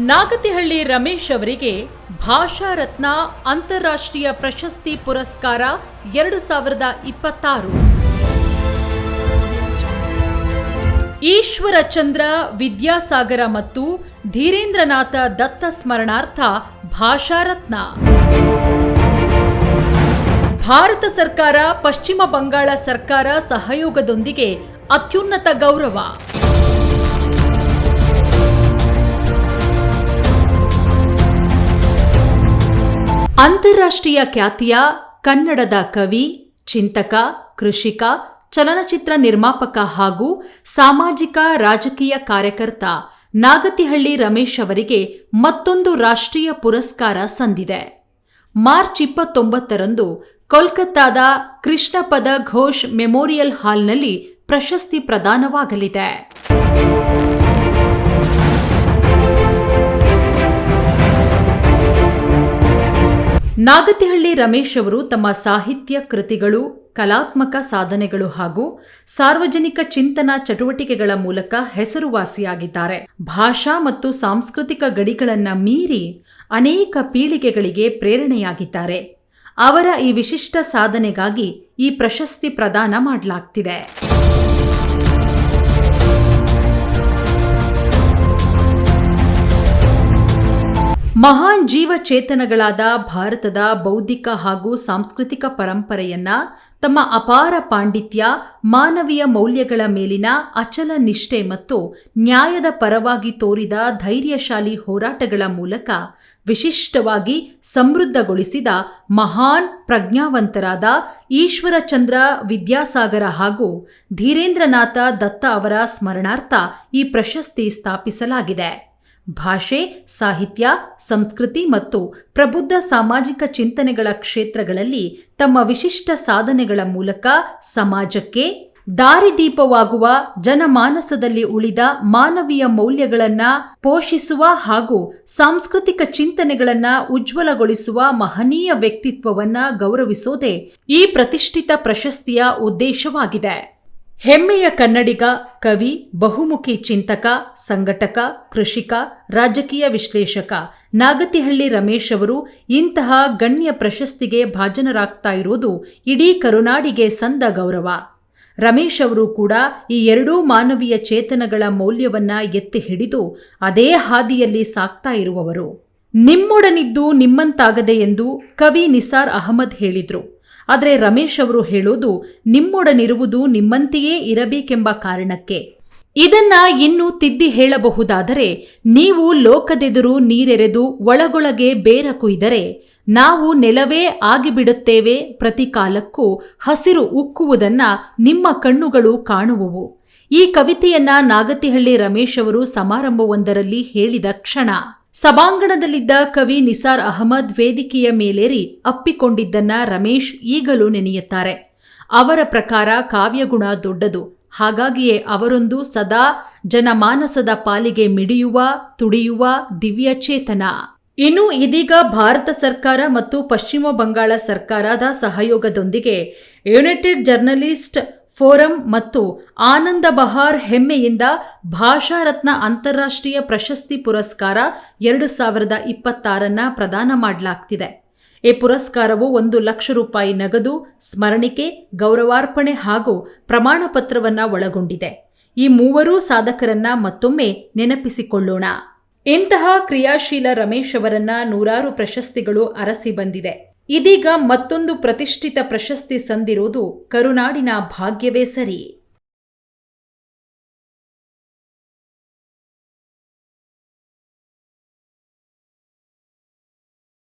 ನಾಗತಿಹಳ್ಳಿ ರಮೇಶ್ ಅವರಿಗೆ ಭಾಷಾ ರತ್ನ ಅಂತಾರಾಷ್ಟ್ರೀಯ ಪ್ರಶಸ್ತಿ ಪುರಸ್ಕಾರ 2026. ಈಶ್ವರಚಂದ್ರ ವಿದ್ಯಾಸಾಗರ ಮತ್ತು ಧೀರೇಂದ್ರನಾಥ ದತ್ತ ಸ್ಮರಣಾರ್ಥ ಭಾಷಾ ರತ್ನ. ಭಾರತ ಸರ್ಕಾರ ಪಶ್ಚಿಮ ಬಂಗಾಳ ಸರ್ಕಾರ ಸಹಯೋಗದೊಂದಿಗೆ ಅತ್ಯುನ್ನತ ಗೌರವ. ಅಂತಾರಾಷ್ಟ್ರೀಯ ಖ್ಯಾತಿಯ ಕನ್ನಡದ ಕವಿ, ಚಿಂತಕ, ಕೃಷಿಕ, ಚಲನಚಿತ್ರ ನಿರ್ಮಾಪಕ ಹಾಗೂ ಸಾಮಾಜಿಕ ರಾಜಕೀಯ ಕಾರ್ಯಕರ್ತ ನಾಗತಿಹಳ್ಳಿ ರಮೇಶ್ ಅವರಿಗೆ ಮತ್ತೊಂದು ರಾಷ್ಟ್ರೀಯ ಪುರಸ್ಕಾರ ಸಂದಿದೆ. ಮಾರ್ಚ್ 29ರಂದು ಕೋಲ್ಕತ್ತಾದ ಕೃಷ್ಣಪದ ಘೋಷ್ ಮೆಮೋರಿಯಲ್ ಹಾಲ್ನಲ್ಲಿ ಪ್ರಶಸ್ತಿ ಪ್ರದಾನವಾಗಲಿದೆ. ನಾಗತಿಹಳ್ಳಿ ರಮೇಶ್ ಅವರು ತಮ್ಮ ಸಾಹಿತ್ಯ ಕೃತಿಗಳು, ಕಲಾತ್ಮಕ ಸಾಧನೆಗಳು ಹಾಗೂ ಸಾರ್ವಜನಿಕ ಚಿಂತನಾ ಚಟುವಟಿಕೆಗಳ ಮೂಲಕ ಹೆಸರುವಾಸಿಯಾಗಿದ್ದಾರೆ. ಭಾಷಾ ಮತ್ತು ಸಾಂಸ್ಕೃತಿಕ ಗಡಿಗಳನ್ನು ಮೀರಿ ಅನೇಕ ಪೀಳಿಗೆಗಳಿಗೆ ಪ್ರೇರಣೆಯಾಗಿದ್ದಾರೆ. ಅವರ ಈ ವಿಶಿಷ್ಟ ಸಾಧನೆಗಾಗಿ ಈ ಪ್ರಶಸ್ತಿ ಪ್ರದಾನ ಮಾಡಲಾಗ್ತಿದೆ. ಮಹಾನ್ ಜೀವಚೇತನಗಳಾದ ಭಾರತದ ಬೌದ್ಧಿಕ ಹಾಗೂ ಸಾಂಸ್ಕೃತಿಕ ಪರಂಪರೆಯನ್ನ ತಮ್ಮ ಅಪಾರ ಪಾಂಡಿತ್ಯ, ಮಾನವೀಯ ಮೌಲ್ಯಗಳ ಮೇಲಿನ ಅಚಲ ನಿಷ್ಠೆ ಮತ್ತು ನ್ಯಾಯದ ಪರವಾಗಿ ತೋರಿದ ಧೈರ್ಯಶಾಲಿ ಹೋರಾಟಗಳ ಮೂಲಕ ವಿಶಿಷ್ಟವಾಗಿ ಸಮೃದ್ಧಗೊಳಿಸಿದ ಮಹಾನ್ ಪ್ರಜ್ಞಾವಂತರಾದ ಈಶ್ವರಚಂದ್ರ ವಿದ್ಯಾಸಾಗರ ಹಾಗೂ ಧೀರೇಂದ್ರನಾಥ ದತ್ತ ಅವರ ಸ್ಮರಣಾರ್ಥ ಈ ಪ್ರಶಸ್ತಿ ಸ್ಥಾಪಿಸಲಾಗಿದೆ. ಭಾಷೆ, ಸಾಹಿತ್ಯ, ಸಂಸ್ಕೃತಿ ಮತ್ತು ಪ್ರಬುದ್ಧ ಸಾಮಾಜಿಕ ಚಿಂತನೆಗಳ ಕ್ಷೇತ್ರಗಳಲ್ಲಿ ತಮ್ಮ ವಿಶಿಷ್ಟ ಸಾಧನೆಗಳ ಮೂಲಕ ಸಮಾಜಕ್ಕೆ ದಾರಿದೀಪವಾಗುವ, ಜನಮಾನಸದಲ್ಲಿ ಉಳಿದ ಮಾನವೀಯ ಮೌಲ್ಯಗಳನ್ನು ಪೋಷಿಸುವ ಹಾಗೂ ಸಾಂಸ್ಕೃತಿಕ ಚಿಂತನೆಗಳನ್ನು ಉಜ್ವಲಗೊಳಿಸುವ ಮಹನೀಯ ವ್ಯಕ್ತಿತ್ವವನ್ನು ಗೌರವಿಸೋದೇ ಈ ಪ್ರತಿಷ್ಠಿತ ಪ್ರಶಸ್ತಿಯ ಉದ್ದೇಶವಾಗಿದೆ. ಹೆಮ್ಮೆಯ ಕನ್ನಡಿಗ, ಕವಿ, ಬಹುಮುಖಿ ಚಿಂತಕ, ಸಂಘಟಕ, ಕೃಷಿಕ, ರಾಜಕೀಯ ವಿಶ್ಲೇಷಕ ನಾಗತಿಹಳ್ಳಿ ರಮೇಶ್ ಅವರು ಇಂತಹ ಗಣ್ಯ ಪ್ರಶಸ್ತಿಗೆ ಭಾಜನರಾಗ್ತಾ ಇರೋದು ಇಡೀ ಕರುನಾಡಿಗೆ ಸಂದ ಗೌರವ. ರಮೇಶ್ ಅವರು ಕೂಡ ಈ ಎರಡೂ ಮಾನವೀಯ ಚೇತನಗಳ ಮೌಲ್ಯವನ್ನ ಎತ್ತಿ ಹಿಡಿದು ಅದೇ ಹಾದಿಯಲ್ಲಿ ಸಾಕ್ತಾ ಇರುವವರು. ನಿಮ್ಮೊಡನಿದ್ದು ನಿಮ್ಮಂತಾಗದೆ ಎಂದು ಕವಿ ನಿಸಾರ್ ಅಹಮದ್ ಹೇಳಿದ್ರು. ಆದರೆ ರಮೇಶ್ ಅವರು ಹೇಳೋದು ನಿಮ್ಮೊಡನಿರುವುದು ನಿಮ್ಮಂತೆಯೇ ಇರಬೇಕೆಂಬ ಕಾರಣಕ್ಕೆ. ಇದನ್ನ ಇನ್ನೂ ತಿದ್ದಿ ಹೇಳಬಹುದಾದರೆ, ನೀವು ಲೋಕದೆದುರು ನೀರೆರೆದು ಒಳಗೊಳಗೆ ಬೇರ ಕುಯ್ದರೆ ನಾವು ನೆಲವೇ ಆಗಿಬಿಡುತ್ತೇವೆ, ಪ್ರತಿ ಕಾಲಕ್ಕೂ ಹಸಿರು ಉಕ್ಕುವುದನ್ನ ನಿಮ್ಮ ಕಣ್ಣುಗಳು ಕಾಣುವುವು. ಈ ಕವಿತೆಯನ್ನ ನಾಗತಿಹಳ್ಳಿ ರಮೇಶ್ ಅವರು ಸಮಾರಂಭವೊಂದರಲ್ಲಿ ಹೇಳಿದ ಕ್ಷಣ ಸಭಾಂಗಣದಲ್ಲಿದ್ದ ಕವಿ ನಿಸಾರ್ ಅಹಮದ್ ವೇದಿಕೆಯ ಮೇಲೇರಿ ಅಪ್ಪಿಕೊಂಡಿದ್ದನ್ನ ರಮೇಶ್ ಈಗಲೂ ನೆನೆಯುತ್ತಾರೆ. ಅವರ ಪ್ರಕಾರ ಕಾವ್ಯಗುಣ ದೊಡ್ಡದು, ಹಾಗಾಗಿಯೇ ಅವರೊಂದು ಸದಾ ಜನಮಾನಸದ ಪಾಲಿಗೆ ಮಿಡಿಯುವ, ತುಡಿಯುವ ದಿವ್ಯ ಚೇತನ. ಇನ್ನು ಇದೀಗ ಭಾರತ ಸರ್ಕಾರ ಮತ್ತು ಪಶ್ಚಿಮ ಬಂಗಾಳ ಸರ್ಕಾರದ ಸಹಯೋಗದೊಂದಿಗೆ ಯುನೈಟೆಡ್ ಜರ್ನಲಿಸ್ಟ್ ಫೋರಂ ಮತ್ತು ಆನಂದ ಬಹಾರ್ ಹೆಮ್ಮೆಯಿಂದ ಭಾಷಾ ರತ್ನ ಅಂತಾರಾಷ್ಟ್ರೀಯ ಪ್ರಶಸ್ತಿ ಪುರಸ್ಕಾರ 2026 ಪ್ರದಾನ ಮಾಡಲಾಗ್ತಿದೆ. ಈ ಪುರಸ್ಕಾರವು 1 ಲಕ್ಷ ರೂಪಾಯಿ ನಗದು, ಸ್ಮರಣಿಕೆ, ಗೌರವಾರ್ಪಣೆ ಹಾಗೂ ಪ್ರಮಾಣ ಪತ್ರವನ್ನು ಒಳಗೊಂಡಿದೆ. ಈ ಮೂವರೂ ಸಾಧಕರನ್ನ ಮತ್ತೊಮ್ಮೆ ನೆನಪಿಸಿಕೊಳ್ಳೋಣ. ಇಂತಹ ಕ್ರಿಯಾಶೀಲ ರಮೇಶ್ ಅವರನ್ನ ನೂರಾರು ಪ್ರಶಸ್ತಿಗಳು ಅರಸಿ ಬಂದಿದೆ. ಇದೀಗ ಮತ್ತೊಂದು ಪ್ರತಿಷ್ಠಿತ ಪ್ರಶಸ್ತಿ ಸಂದಿರುವುದು ಕರುನಾಡಿನ ಭಾಗ್ಯವೇ ಸರಿ.